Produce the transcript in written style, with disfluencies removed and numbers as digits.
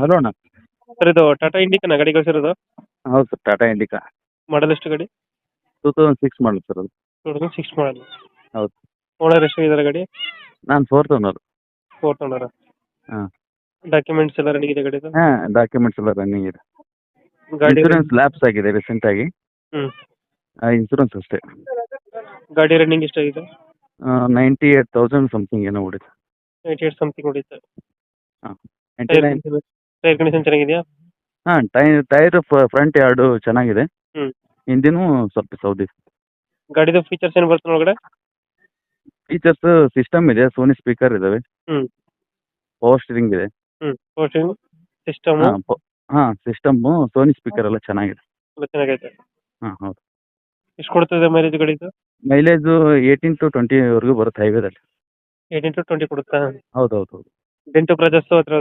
Hello ಅಣ್ಣ. Sir ಇದು ಟಾಟಾ ಇಂಡಿಕಾನ ಗಾಡಿ ಕಳಿಸಿರೋದು? ಹೌದು ಸರ್, ಟಾಟಾ ಇಂಡಿಕಾ ಮಾಡಲ್ ಎಷ್ಟು ಗಾಡಿ? 2006 ಮಾಡಲ್ ಸರ್ ಅದು. 2006 ಮಾಡಲ್. ಹೌದು. ಓನರ್ ಎಷ್ಟು ಇದ್ದಾರೆ ಗಾಡಿ? ನಾನು ಫೋರ್ತ್ ಓನರ್. Fourth owner. ಹಾಂ ಡಾಕ್ಯುಮೆಂಟ್ಸ್ ಎಲ್ಲ ರನ್ನಿಂಗ್ ಇದೆ ಗಾಡಿದು? ಹಾಂ, ಡಾಕ್ಯುಮೆಂಟ್ಸ್ ಎಲ್ಲ ರನ್ನಿಂಗ್ ಇದೆ. ಗಾಡಿ ಇನ್ಸೂರೆನ್ಸ್ ಲ್ಯಾಪ್ಸ್ ಆಗಿದೆ ರೀಸೆಂಟಾಗಿ. ಹ್ಞೂ ಇನ್ಸೂರೆನ್ಸ್ ಅಷ್ಟೇ. ಗಾಡಿ ರನ್ನಿಂಗ್ ಎಷ್ಟಾಗಿದೆ? 98,000 ಸಮಥಿಂಗ್ ಏನೋ ಹೊಡಿತು. 98 ಸಮಥಿಂಗ್ ಹೊಡಿತು. ಹಾಂ, ಟೈರ್ 99. ಕಂಡೀಷನ್ ಚೆನ್ನಾಗಿದೆಯಾ? ಹಾಂ, ಟೈರ್ ಫ್ರಂಟ್ ಎರಡು ಚೆನ್ನಾಗಿದೆ. ಹ್ಞೂ. ಹಿಂದಿನೂ ಸ್ವಲ್ಪ ಸೌದಿ. ಗಾಡಿದು ಫೀಚರ್ಸ್ ಏನು ಬರ್ತದೆ ಒಳಗಡೆ? ಫೀಚರ್ಸ್ ಸಿಸ್ಟಮ್ ಇದೆ, ಸೋನಿ ಸ್ಪೀಕರ್ ಇದ್ದಾವೆ, ಹ್ಞೂ ಪವರ್ ಸ್ಟೀರಿಂಗ್ ಇದೆ. ಹ್ಞೂ ಸಿಸ್ಟಮು ಹಾಂ, ಸಿಸ್ಟಮ್ಮು ಸೋನಿ ಸ್ಪೀಕರ್ ಎಲ್ಲ ಚೆನ್ನಾಗಿದೆ. ಎಲ್ಲ ಚೆನ್ನಾಗೈತೆ. ಹಾಂ, ಹೌದು. ಎಷ್ಟು ಕೊಡ್ತದೆ ಮೈಲೇಜ್ ಗಾಡಿದು? ಮೈಲೇಜು 18 to 20 ವರೆಗೂ ಬರುತ್ತೆ ಹೈವೇದಲ್ಲಿ. 18 to 20 ಕೊಡುತ್ತಾ? ಹೌದು ಹೌದು ಹೌದು. ಡೆಂಟು ಕ್ರಾಚಸ್ಸು ಹತ್ರ